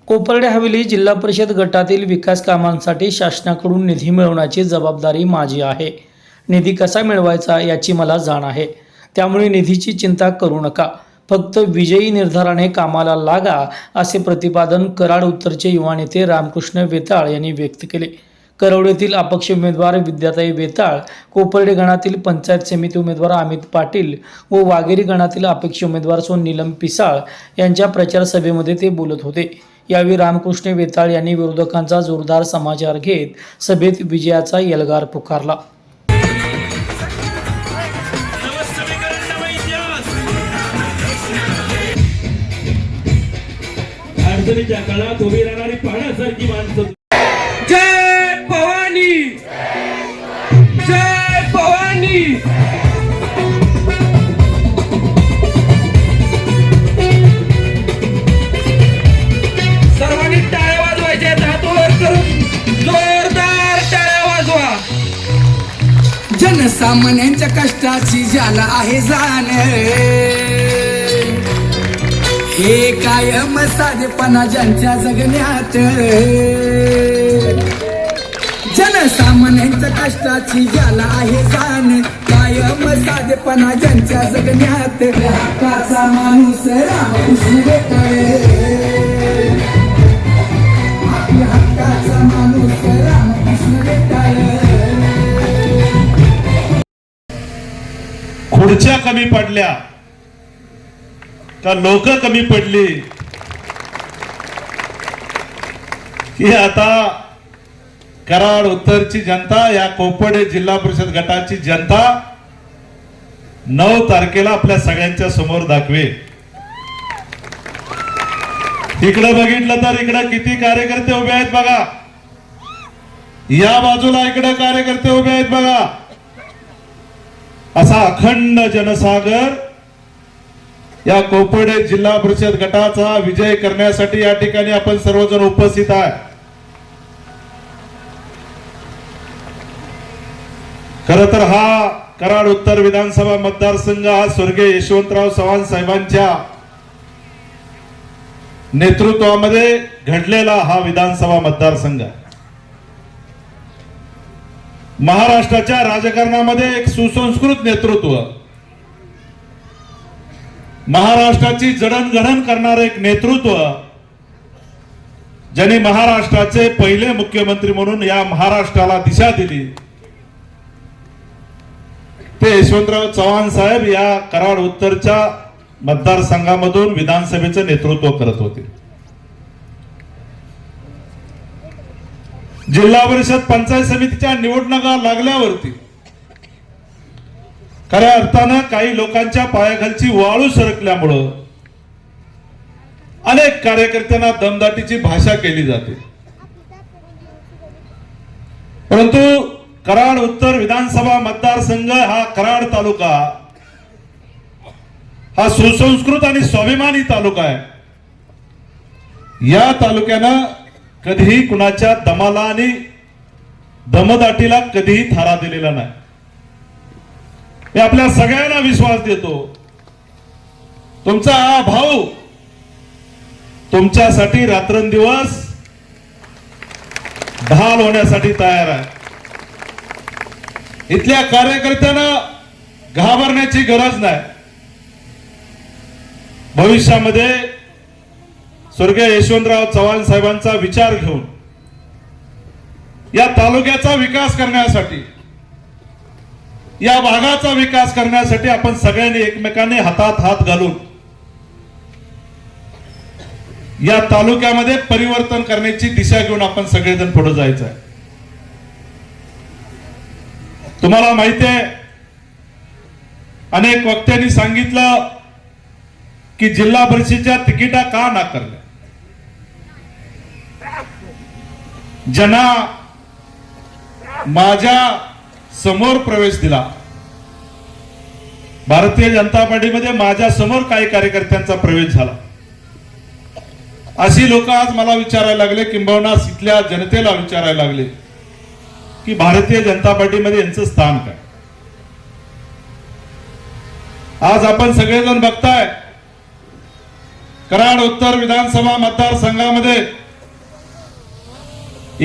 कोपर्डे हवेली जिल्हा परिषद गटातील विकास कामांसाठी शासनाकडून निधी मिळवण्याची जबाबदारी माझी आहे. निधी कसा मिळवायचा याची मला जाण आहे. त्यामुळे निधीची चिंता करू नका. फक्त विजयी निर्धाराने कामाला लागा, असे प्रतिपादन कराड उत्तरचे युवा नेते रामकृष्ण वेताळ यांनी व्यक्त केले. करवडेतील अपक्ष उमेदवार विद्याताई वेताळ, कोपर्डे गणातील पंचायत समिती उमेदवार अमित पाटील व वाघेरी गणातील अपक्ष उमेदवार नीलम पिसाळ यांच्या प्रचार सभेमध्ये ते बोलत होते. यावेळी रामकृष्ण वेताळ यांनी विरोधकांचा जोरदार समाचार घेत सभेत विजयाचा यलगार पुकारला. अडचणीच्या काळात उभी राहणारी पाण्यासारखी माणसं. जय भवानी, जय भवानी. सर्वांनी टाळ्या वाजवायच्या, हात वर करून जोरदार टाळ्या वाजवा. जनसामान्यांच्या कष्टाची ज्याला आहे जाण, हे कायम साधेपणा ज्यांच्या जगण्यात. जनसामान्यांच्या कष्टाची ज्याला आहे जाण, कायम साधेपणा ज्यांच्या जगण्यात. हक्काचा माणूस रामकृष्ण वेताळ, आपल्या हक्काचा माणूस रामकृष्ण वेताळ. खुर्च्या कमी पडल्या का लोक कमी पडली की आता कराड उत्तरची जनता, या कोपर्डे जिल्हा परिषद गटाची जनता 9 तारखेला आपल्या सगळ्यांच्या समोर दाखवे. इकडे बघितलं तर इकडे किती कार्यकर्ते उभे आहेत बघा. या बाजूला इकडे कार्यकर्ते उभे आहेत बघा. असा अखंड जनसागर या कोपर्डे जिल्हा परिषद गटाचा विजय करण्यासाठी या ठिकाणी आपण सर्वजण उपस्थित आहे. खर तर हा कराड उत्तर विधानसभा मतदारसंघ हा स्वर्गीय यशवंतराव चव्हाण साहेबांच्या नेतृत्वामध्ये घडलेला हा विधानसभा मतदारसंघ आहे. महाराष्ट्राच्या राजकारणामध्ये एक सुसंस्कृत नेतृत्व, महाराष्ट्राची जडणघडण करणारे एक नेतृत्व, ज्यांनी महाराष्ट्राचे पहिले मुख्यमंत्री म्हणून या महाराष्ट्राला दिशा दिली, ते यशवंतराव चव्हाण साहेब या कराड उत्तरच्या मतदारसंघामधून विधानसभेचं नेतृत्व करत होते. जिल्हा परिषद पंचायत समितीच्या निवडणुका लागल्यावरती खऱ्या अर्थानं काही लोकांच्या पायाखालची वाळू सरकल्यामुळं अनेक कार्यकर्त्यांना दमदाटीची भाषा केली जाते. परंतु कराड उत्तर विधानसभा मतदारसंघ हा कराड तालुका हा सुसंस्कृत आणि स्वाभिमानी तालुका आहे. या तालुक्यानं कधीही कुणाच्या दमाला आणि दमदाटीला कधीही थारा दिलेला नाही. मी आपल्या सगळ्यांना विश्वास देतो, तुमचा हा भाऊ तुमच्यासाठी रात्रंदिवस ढाल होण्यासाठी तयार आहे. इथल्या कार्यकर्त्यांना घाबरण्याची गरज नाही. भविष्यामध्ये स्वर्गीय यशवंतराव चव्हाण साहेबांचा विचार घेऊन या तालुक्याचा विकास करण्यासाठी, या भागाचा विकास करण्यासाठी आपण सगळ्यांनी एकमेकांनी हातात हात घालून या तालुक्यामध्ये परिवर्तन करण्याची दिशा घेऊन आपण सगळेजण पुढे जायचं आहे. तुम्हाला माहिती आहे, अनेक वक्त्यांनी सांगितलं की जिल्हा परिषदेच्या तिकिटा का नाकारल्या. ज्यांना माझ्या समोर प्रवेश दिला, भारतीय जनता पार्टीमध्ये माझ्या समोर काही कार्यकर्त्यांचा प्रवेश झाला, अशी लोक आज मला विचारायला लागले, किंबहुना इथल्या जनतेला विचारायला लागले की भारतीय जनता पार्टीमध्ये यांचं स्थान काय. आज आपण सगळेजण बघताय कराड उत्तर विधानसभा मतदारसंघामध्ये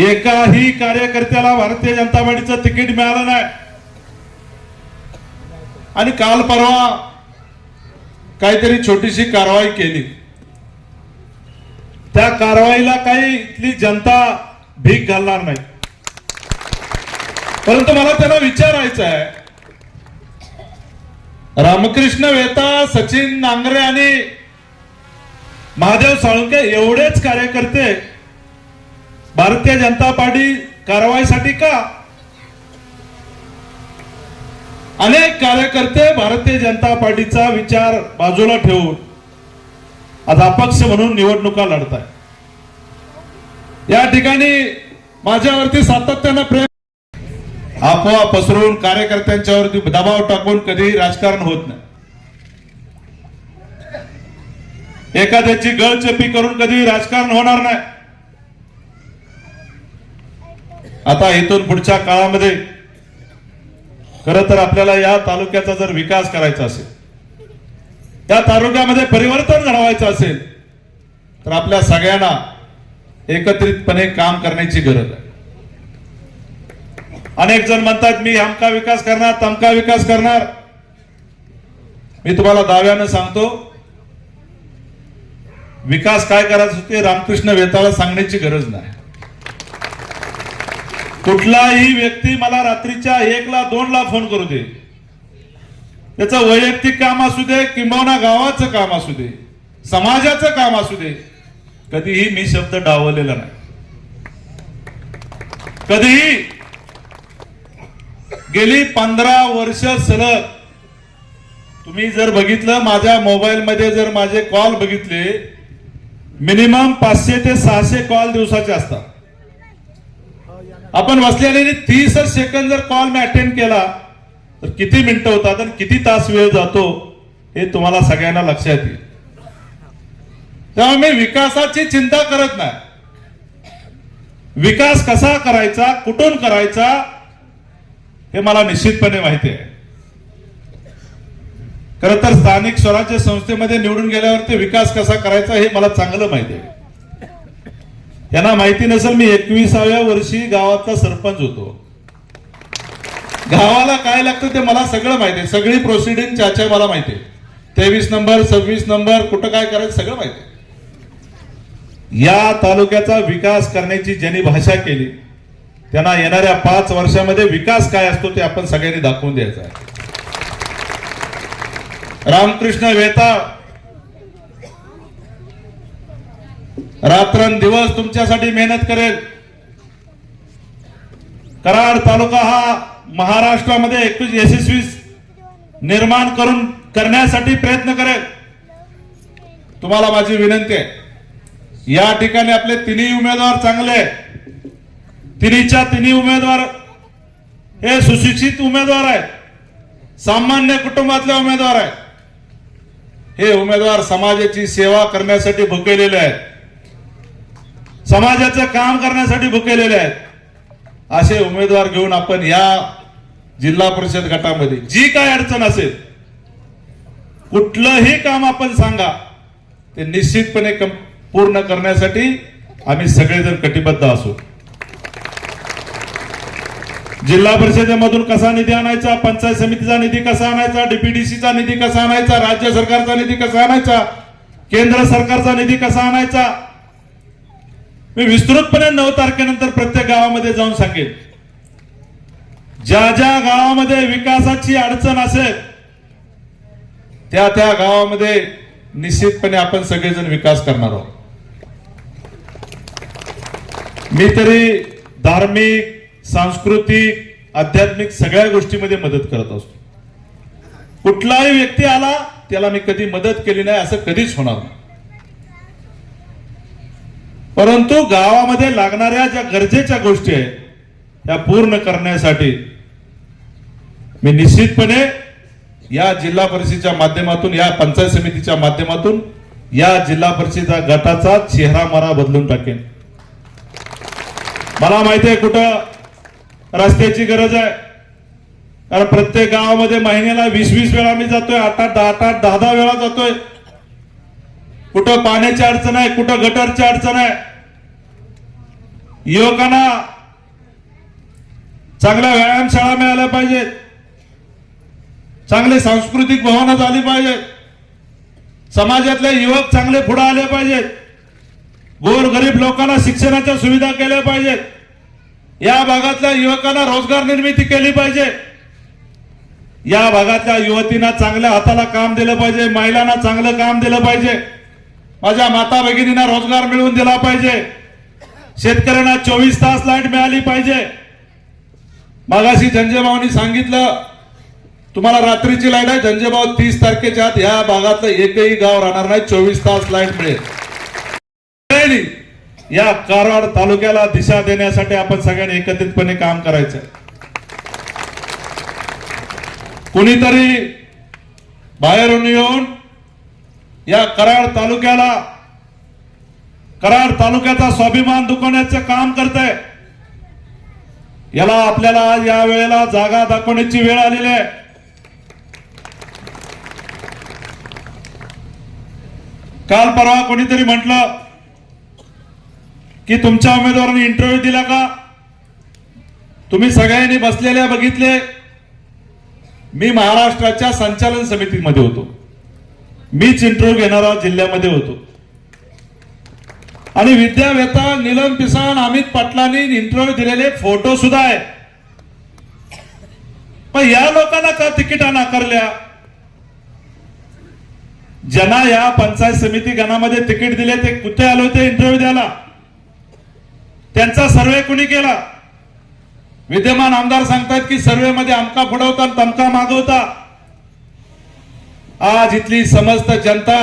एकाही कार्यकर्त्याला भारतीय जनता पार्टीचं तिकीट मिळालं नाही आणि काल परवा काहीतरी छोटीशी कारवाई केली. त्या कारवाईला काही इथली जनता भीक घालणार नाही. परंतु मला त्यांना विचारायचं आहे, रामकृष्ण वेता, सचिन नांगरे आणि महादेव साळुंके एवढेच कार्यकर्ते भारतीय जनता पार्टी कारवाईसाठी का? अनेक कार्यकर्ते भारतीय जनता पार्टीचा विचार बाजूला ठेवून आज अपक्ष म्हणून निवडणुका लढताय. या ठिकाणी माझ्यावरती सातत्यानं प्रेम अफवा पसरवून कार्यकर्त्यांच्यावरती दबाव टाकून कधीही राजकारण होत नाही. एखाद्याची गळचेपी करून कधीही राजकारण होणार नाही. आता इथून पुढच्या काळामध्ये खरं तर आपल्याला या तालुक्याचा जर विकास करायचा असेल, या तालुक्यामध्ये परिवर्तन घडवायचं असेल तर आपल्या सगळ्यांना एकत्रितपणे काम करण्याची गरज आहे. अनेक जण म्हणतात मी अमका विकास करणार, तमका विकास करणार. मी तुम्हाला दाव्यानं सांगतो, विकास काय करायचं ते रामकृष्ण वेताळा सांगण्याची गरज नाही. कुठलाही व्यक्ती मला रात्रीच्या 1ला 2ला फोन करू दे, त्याचं वैयक्तिक काम असू दे किंवा गावाचं काम असू दे, समाजाचं काम असू दे, कधीही मी शब्द डावलेला नाही. कधीही गेली 15 वर्ष सलग तुम्ही जर बघितलं, माझ्या मोबाईल मध्ये जर माझे कॉल बघितले, मिनिमम 500 ते 600 कॉल दिवसाचे असतात. आपण बसलेले 30 सेकंद जर कॉल मी अटेंड केला तर किती मिनिटं होतात आणि किती तास वेळ जातो हे तुम्हाला सगळ्यांना लक्षात येईल. त्यामुळे मी विकासाची चिंता करत नाही. विकास कसा करायचा, कुठून करायचा हे मला निश्चितपणे माहिती आहे. खरं तर स्थानिक स्वराज्य संस्थेमध्ये निवडून गेल्यावर ते विकास कसा करायचा हे मला चांगलं माहिती आहे. यांना माहिती नसेल, मी 21व्या वर्षी गावाचा सरपंच होतो. गावाला काय लागतं ते मला सगळं माहिती आहे. सगळी प्रोसिडिंग चाचा मला माहिती आहे. 23 नंबर 26 नंबर कुठं काय करायचं सगळं माहिती आहे. या तालुक्याचा विकास करण्याची ज्यांनी भाषा केली त्यांना येणाऱ्या 5 वर्षामध्ये विकास काय असतो ते आपण सगळ्यांनी दाखवून द्यायचं आहे. रामकृष्ण वेताळ रात्रंदिवस तुमच्यासाठी मेहनत करेल. कराड तालुका हा महाराष्ट्रामध्ये यशस्वी निर्माण करण्यासाठी प्रयत्न करेल. तुम्हाला माझी विनंती आहे, या ठिकाणी आपले तिन्ही उमेदवार चांगले, तिन्हीच्या तिन्ही उमेदवार हे सुशिक्षित उमेदवार आहेत, सामान्य कुटुंबातले उमेदवार आहेत. हे उमेदवार समाजाची सेवा करण्यासाठी भुकेलेले आहेत, समाजाचं काम करण्यासाठी भुकेलेले आहेत. असे उमेदवार घेऊन आपण या जिल्हा परिषद गटामध्ये जी काय अडचण असेल, कुठलंही काम आपण सांगा, ते निश्चितपणे पूर्ण करण्यासाठी आम्ही सगळेजण कटिबद्ध असू. जिल्हा परिषदेमधून कसा निधी आणायचा, पंचायत समितीचा निधी कसा आणायचा, डीपीडीसीचा निधी कसा आणायचा, राज्य सरकारचा निधी कसा आणायचा, केंद्र सरकारचा निधी कसा आणायचा, मी विस्तृतपणे 9 तारखेनंतर प्रत्येक गावामध्ये जाऊन सांगेन. ज्या ज्या गावामध्ये विकासाची अडचण असेल त्या त्या गावामध्ये निश्चितपणे आपण सगळेजण विकास करणार आहोत. मी तरी धार्मिक, सांस्कृतिक, आध्यात्मिक सगळ्या गोष्टीमध्ये मदत करत असतो. कुठलाही व्यक्ती आला त्याला मी कधी मदत केली नाही असं कधीच होणार नाही. परंतु गावामध्ये लागणाऱ्या ज्या गरजेच्या गोष्टी आहेत त्या पूर्ण करण्यासाठी मी निश्चितपणे या जिल्हा परिषदेच्या माध्यमातून, या पंचायत समितीच्या माध्यमातून या जिल्हा परिषद गटाचा चेहरा मारा बदलून टाकेन. मला माहिती आहे कुठं रस्त्याची गरज आहे, कारण प्रत्येक गावामध्ये महिन्याला 20-20 वेळा मी जातोय, 8-8, 10-10 वेळा जातोय. कुठं पाण्याची अडचण आहे, कुठं गटरची अडचण आहे. युवकांना चांगल्या व्यायामशाळा मिळाल्या पाहिजेत, चांगले सांस्कृतिक भवनं झाली पाहिजेत, समाजातले युवक चांगले पुढे आले पाहिजेत, गोरगरीब लोकांना शिक्षणाच्या सुविधा केल्या पाहिजेत, या भागातल्या युवकांना रोजगार निर्मिती केली पाहिजे, या भागातल्या युवतींना चांगल्या हाताला काम दिलं पाहिजे, महिलांना चांगलं काम दिलं पाहिजे, माझ्या माता भगिनींना रोजगार मिळवून दिला पाहिजे, शेतकऱ्यांना 24 तास लाईट मिळाली पाहिजे. मागाशी संजयभाऊंनी सांगितलं तुम्हाला रात्रीची लाईट आहे, संजयभाऊ 30 तारखेच्या आत या भागातलं एकही गाव राहणार नाही, 24 तास लाईट मिळेल. या कराड तालुक्याला दिशा देण्यासाठी आपण सगळ्यांनी एकत्रितपणे काम करायचं. कुणीतरी बाहेरून येऊन या कराड तालुक्याचा स्वाभिमान दुखवण्याचं काम करतंय. याला आपल्याला या वेळेला जागा दाखवण्याची वेळ आलेली आहे. काल परवा कोणीतरी म्हटलं की तुमच्या उमेदवारांनी इंटरव्ह्यू दिला का? तुम्ही सगळ्यांनी बसलेल्या बघितले. मी महाराष्ट्राच्या संचालन समितीमध्ये होतो, मीच इंटरव्ह्यू घेणारा जिल्ह्यामध्ये होतो आणि विद्यावेता नीलम पिसाण अमित पाटलांनी इंटरव्ह्यू दिलेले फोटो सुद्धा आहे. पण या लोकांना का तिकिटा नाकारल्या? ज्यांना या पंचायत समिती गणामध्ये तिकीट दिले ते कुठे आले होते इंटरव्ह्यू द्यायला? त्यांचा सर्वे कुणी केला? विद्यमान आमदार सांगतात की सर्वे मध्ये अमका फुडवता तमका मागवता. आज इथली समस्त जनता,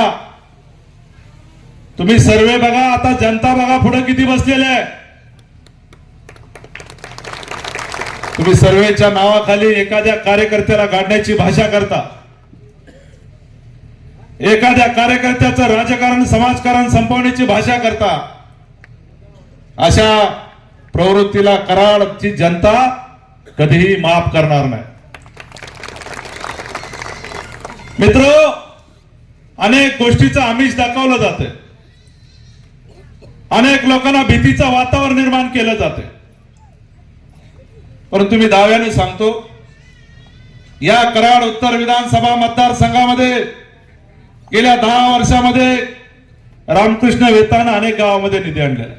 तुम्ही सर्वे बघा, आता जनता बघा पुढे किती बसलेले आहे. तुम्ही सर्वेच्या नावाखाली एखाद्या कार्यकर्त्याला गाडण्याची भाषा करता, एखाद्या कार्यकर्त्याचं राजकारण समाजकारण संपवण्याची भाषा करता. अशा प्रवृत्तीला कराडची जनता कधीही माफ करणार नाही. मित्र, अनेक गोष्टीचं आमिष दाखवलं जाते, अनेक लोकांना भीतीचं वातावरण निर्माण केलं जाते. परंतु मी दाव्याने सांगतो, या कराड उत्तर विधानसभा मतदारसंघामध्ये गेल्या 10 वर्षामध्ये रामकृष्ण वेतानं अनेक गावामध्ये निधी आणलेला.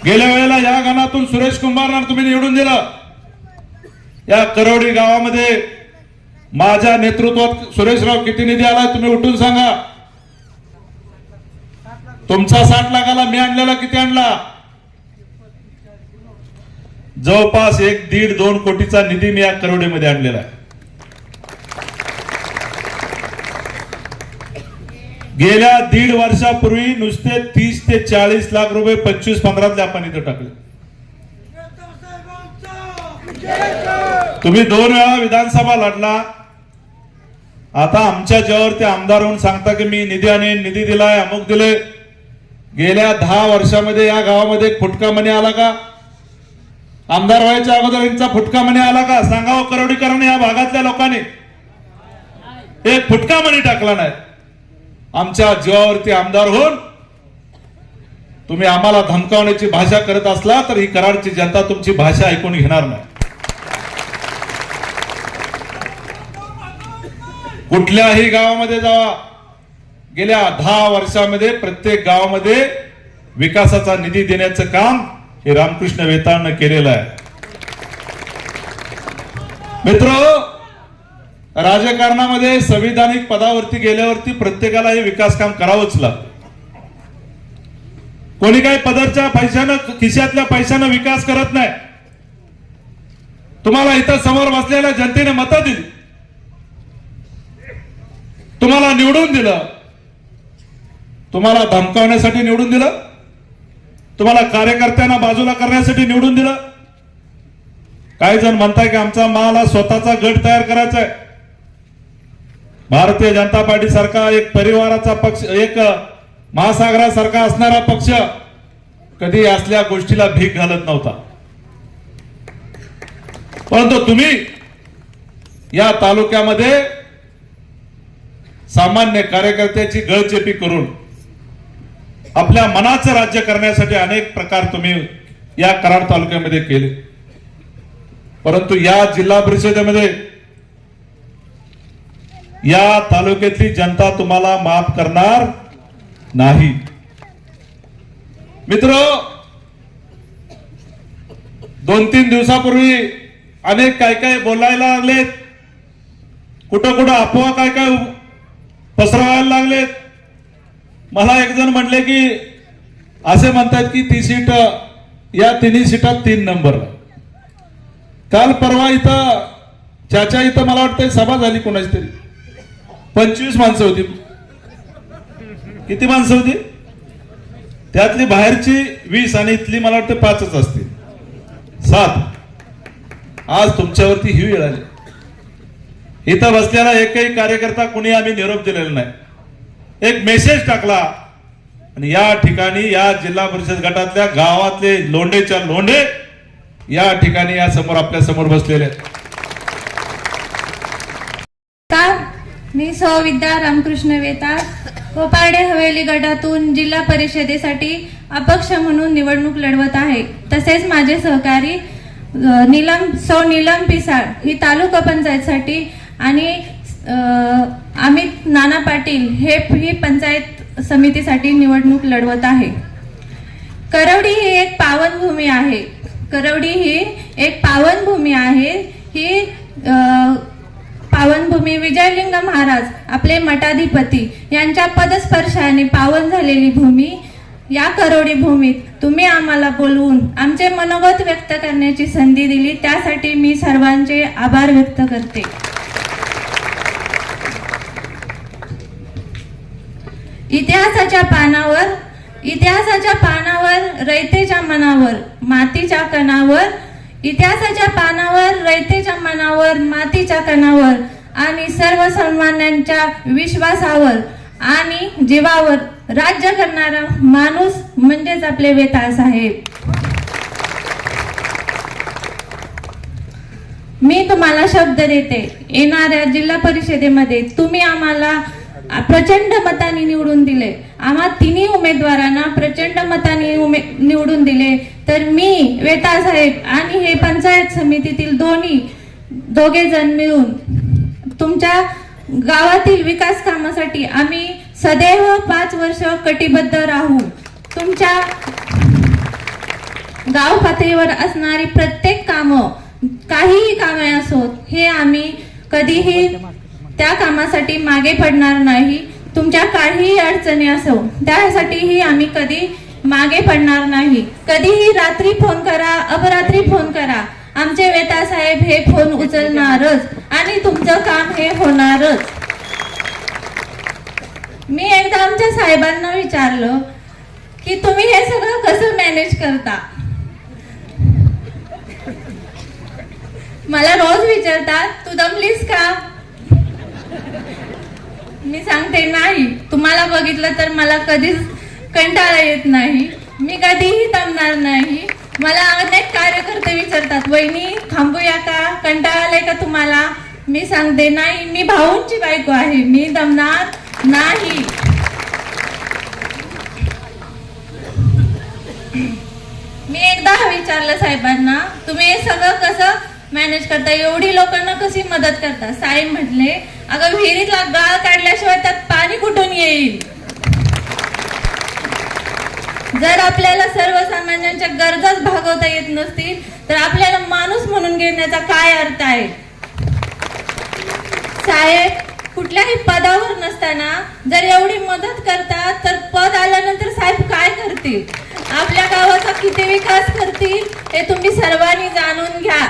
गेल्या वेळेला या गणातून सुरेश कुंभारला तुम्ही निवडून दिलं. या करवडी गावामध्ये माझ्या नेतृत्वात सुरेशराव किती निधी आला तुम्ही उठून सांगा. तुमचा 60 लाखाला, मी आणलेला किती आणला? जवळपास 1-1.5-2 कोटीचा निधी मी या करवडीमध्ये आणलेला आहे. गेल्या 1.5 वर्षापूर्वी नुसते 30 ते 40 लाख रुपये 25-15 आपण इथे टाकले. तुम्ही 2 वेळा विधानसभा लढला. आता आमच्या जेव्हावर आमदार होऊन सांगता की मी निधी आणेन, निधी दिलाय, अमुक दिले. गेल्या 10 वर्षामध्ये या गावामध्ये एक फुटका मणी आला का? आमदार व्हायच्या अगोदर यांचा फुटका मणी आला का? सांगावं करवडीकरांनी, या भागातल्या लोकांनी एक फुटका मणी टाकला नाही. आमच्या जीवावरती आमदार होऊन तुम्ही आम्हाला धमकावण्याची भाषा करत असला तर ही कराडची जनता तुमची भाषा ऐकून घेणार नाही. कुठल्याही गावामध्ये जावा, गेल्या 10 वर्षामध्ये प्रत्येक गावामध्ये विकासाचा निधी देण्याचं काम हे रामकृष्ण वेताळनं केलेलं आहे. मित्र, राजकारणामध्ये संविधानिक पदावरती गेल्यावरती प्रत्येकाला हे विकास काम करावंच लागतं. कोणी काही पदरच्या पैशानं, खिशातल्या पैशानं विकास करत नाही. तुम्हाला इथं समोर बसलेल्या जनतेने मतं दिली, तुम्हाला निवडून दिलं, तुम्हाला धमकावण्यासाठी निवडून दिलं, तुम्हाला कार्यकर्त्यांना बाजूला करण्यासाठी निवडून दिलं. काही जण म्हणताय की आमचा मला स्वतःचा गट तयार करायचा आहे. भारतीय जनता पार्टी सारखा एक परिवाराचा पक्ष, एक महासागरासारखा असणारा पक्ष कधी असल्या गोष्टीला भीक घालत नव्हता. परंतु तुम्ही या तालुक्यामध्ये सामान्य कार्यकर्त्याची गळचेपी करून आपल्या मनाचं राज्य करण्यासाठी अनेक प्रकार तुम्ही या कराड तालुक्यामध्ये केले, परंतु या जिल्हा परिषदेमध्ये या तालुक्यातली जनता तुम्हाला माफ करणार नाही. मित्र, 2-3 दिवसापूर्वी अनेक काय बोलायला लागलेत, कुठं अफवा काय पसरवायला लागलेत. मला एक जण म्हणले की असे म्हणतात की ती सीट, या तिन्ही सीटात 3 नंबर. काल परवा इथं चाचा इथं मला वाटतं सभा झाली कोणाची तरी, 25 माणसं होती. किती माणसं होती? त्यातली बाहेरची 20 आणि इथली मला वाटतं 5च असतील, 7. आज तुमच्यावरती ही वेळ आली. इथं बसलेला एकही कार्यकर्ता कुणी आम्ही निरोप दिलेला नाही, एक मेसेज टाकला आणि या ठिकाणी या जिल्हा परिषद गटातल्या गावातले लोंढेच्या लोंढे या ठिकाणी या समोर आपल्या समोर बसलेले आहेत. मी सौ विद्या रामकृष्ण वेताळ, कोपारडे हवेली गटातून जिल्हा परिषदेसाठी अपक्ष म्हणून निवडणूक लढवत आहे. तसेच माझे सहकारी नीलम पिसाळ ही तालुका पंचायतसाठी आणि अमित नाना पाटील ही पंचायत समितीसाठी निवडणूक लढवत आहे. करवडी ही एक पावनभूमी आहे. ही पावनभूमी विजयलिंग महाराज आपले मठाधिपती यांच्या पदस्पर्शाने पावन झालेली भूमी. या करवडी भूमीत तुम्ही आम्हाला बोलवून आमचे मनोगत व्यक्त करण्याची संधी दिली, त्यासाठी मी सर्वांचे आभार व्यक्त करते. इतिहासाच्या पानावर रयतेच्या मनावर मातीच्या कणावर आणि सर्वसामान्यांच्या विश्वासावर आणि जीवावर राज्य करणारा माणूस म्हणजेच आपले वेताळ साहेब. मी तुम्हाला शब्द देते, येणाऱ्या जिल्हा परिषदेमध्ये तुम्ही आम्हाला प्रचंड मतांनी निवडून दिले, आम्हा तिन्ही उमेदवारांना प्रचंड मतांनी निवडून दिले, तर मी वेताळ साहेब आणि हे पंचायत समितीतील दोघे जण मिळून तुमच्या गावातील विकास कामासाठी आम्ही सदैव 5 वर्ष कटिबद्ध राहू. तुमच्या गाव पातळीवर असणारी प्रत्येक काहीही कामे असोत, हे आम्ही कधीही त्या कामासाठी मागे पडणार नाही. तुमच्या काहीही अडचणी असो त्यासाठीही आम्ही कधी मागे पडणार नाही. कधीही रात्री फोन करा, अपरात्री फोन करा, आमचे वेताळ साहेब हे फोन उचलणारच आणि तुमचं काम हे होणारच. मी एकदा आमच्या साहेबांना विचारलं की तुम्ही हे सगळं कसं मॅनेज करता. मला रोज विचारतात, तू दमलीस का? मी सांगते नाही, तुम्हाला बघितलं तर मला कधीच कंटाळा येत नाही, मी कधीही दमणार नाही. मला अनेक कार्यकर्ते विचारतात, वहिनी थांबूया का, कंटाळा आलाय का तुम्हाला? मी सांगते नाही, मी भाऊंची बायको आहे, मी दमणार नाही. मी एकदा विचारलं साहेबांना, तुम्ही हे सगळं कसं मॅनेज करता, एवढी लोकांना कशी मदत करता? साहेब म्हटले, अगं विहिरीतला गाळ काढल्याशिवाय त्यात पाणी कुठून येईल? जर आपल्याला सर्वसामान्यांच्या गरजाच भागवता येत नसतील तर आपल्याला माणूस म्हणून घेण्याचा काय अर्थ आहे? साहेब कुठल्याही पदावर नसताना जर एवढी मदत करतात तर पद आल्यानंतर साहेब काय करतील, आपल्या गावाचा किती विकास करतील हे तुम्ही सर्वांनी जाणून घ्या.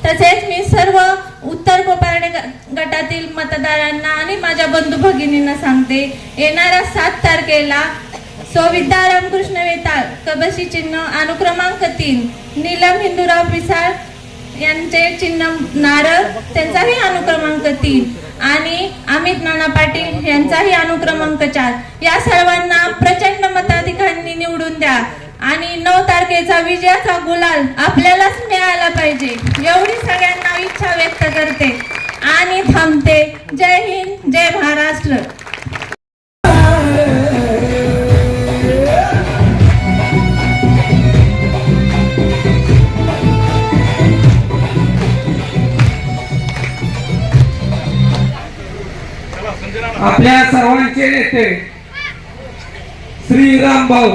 तसेच मी सर्व उत्तर कोपारडे गटातील मतदारांना आणि माझ्या बंधू भगिनींना सांगते, येणाऱ्या 7 तारखेला सौ विद्या रामकृष्ण वेताळ कबशी चिन्ह अनुक्रमांक 3, नीलम हिंदूराव पिसाळ यांचे चिन्ह नारळ त्यांचाही अनुक्रमांक 3 आणि अमित नाना पाटील यांचाही अनुक्रमांक 4 या सर्वांना प्रचंड मताधिकाऱ्यांनी निवडून द्या आणि 9 तारखेचा विजयाचा गुलाल आपल्यालाच मिळाला पाहिजे एवढी सगळ्यांना इच्छा व्यक्त करते. आणि थांबते. जय हिंद, जय महाराष्ट्र. आपल्या सर्वांचे नेते श्री रामभाऊ